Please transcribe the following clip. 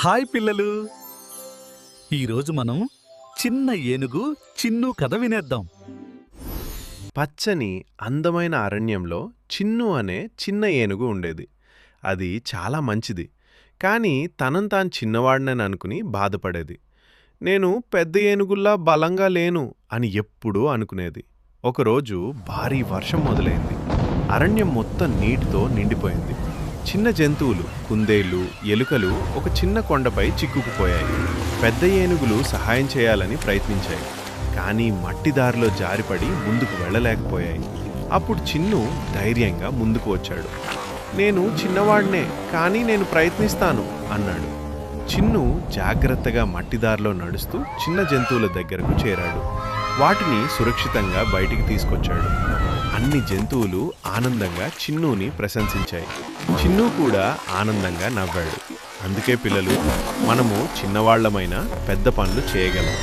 Hi పిల్లలు. ఈరోజు మనం చిన్న ఏనుగు చిన్ను కథ వినేద్దాం. పచ్చని అందమైన అరణ్యంలో చిన్ను అనే చిన్న ఏనుగు ఉండేది. అది చాలా మంచిది, కానీ తనను తాను చిన్నవాడినని అనుకుని బాధపడేది. నేను పెద్ద ఏనుగుల్లా బలంగా లేను అని ఎప్పుడూ అనుకునేది. ఒకరోజు భారీ వర్షం మొదలైంది. అరణ్యం మొత్తం నీటితో నిండిపోయింది. చిన్న జంతువులు, కుందేళ్లు, ఎలుకలు ఒక చిన్న కొండపై చిక్కుకుపోయాయి. పెద్ద ఏనుగులు సహాయం చేయాలని ప్రయత్నించాయి, కానీ మట్టి దారిలో జారిపడి ముందుకు వెళ్ళలేకపోయాయి. అప్పుడు చిన్ను ధైర్యంగా ముందుకు వచ్చాడు. నేను చిన్నవాడినే, కానీ నేను ప్రయత్నిస్తాను అన్నాడు. చిన్ను జాగ్రత్తగా మట్టిదారిలో నడుస్తూ చిన్న జంతువుల దగ్గరకు చేరాడు. వాటిని సురక్షితంగా బయటికి తీసుకొచ్చాడు. అన్ని జంతువులు ఆనందంగా చిన్నుని ప్రశంసించాయి. చిన్ను కూడా ఆనందంగా నవ్వాడు. అందుకే పిల్లలు, మనము చిన్నవాళ్లమైనా పెద్ద పనులు చేయగలం.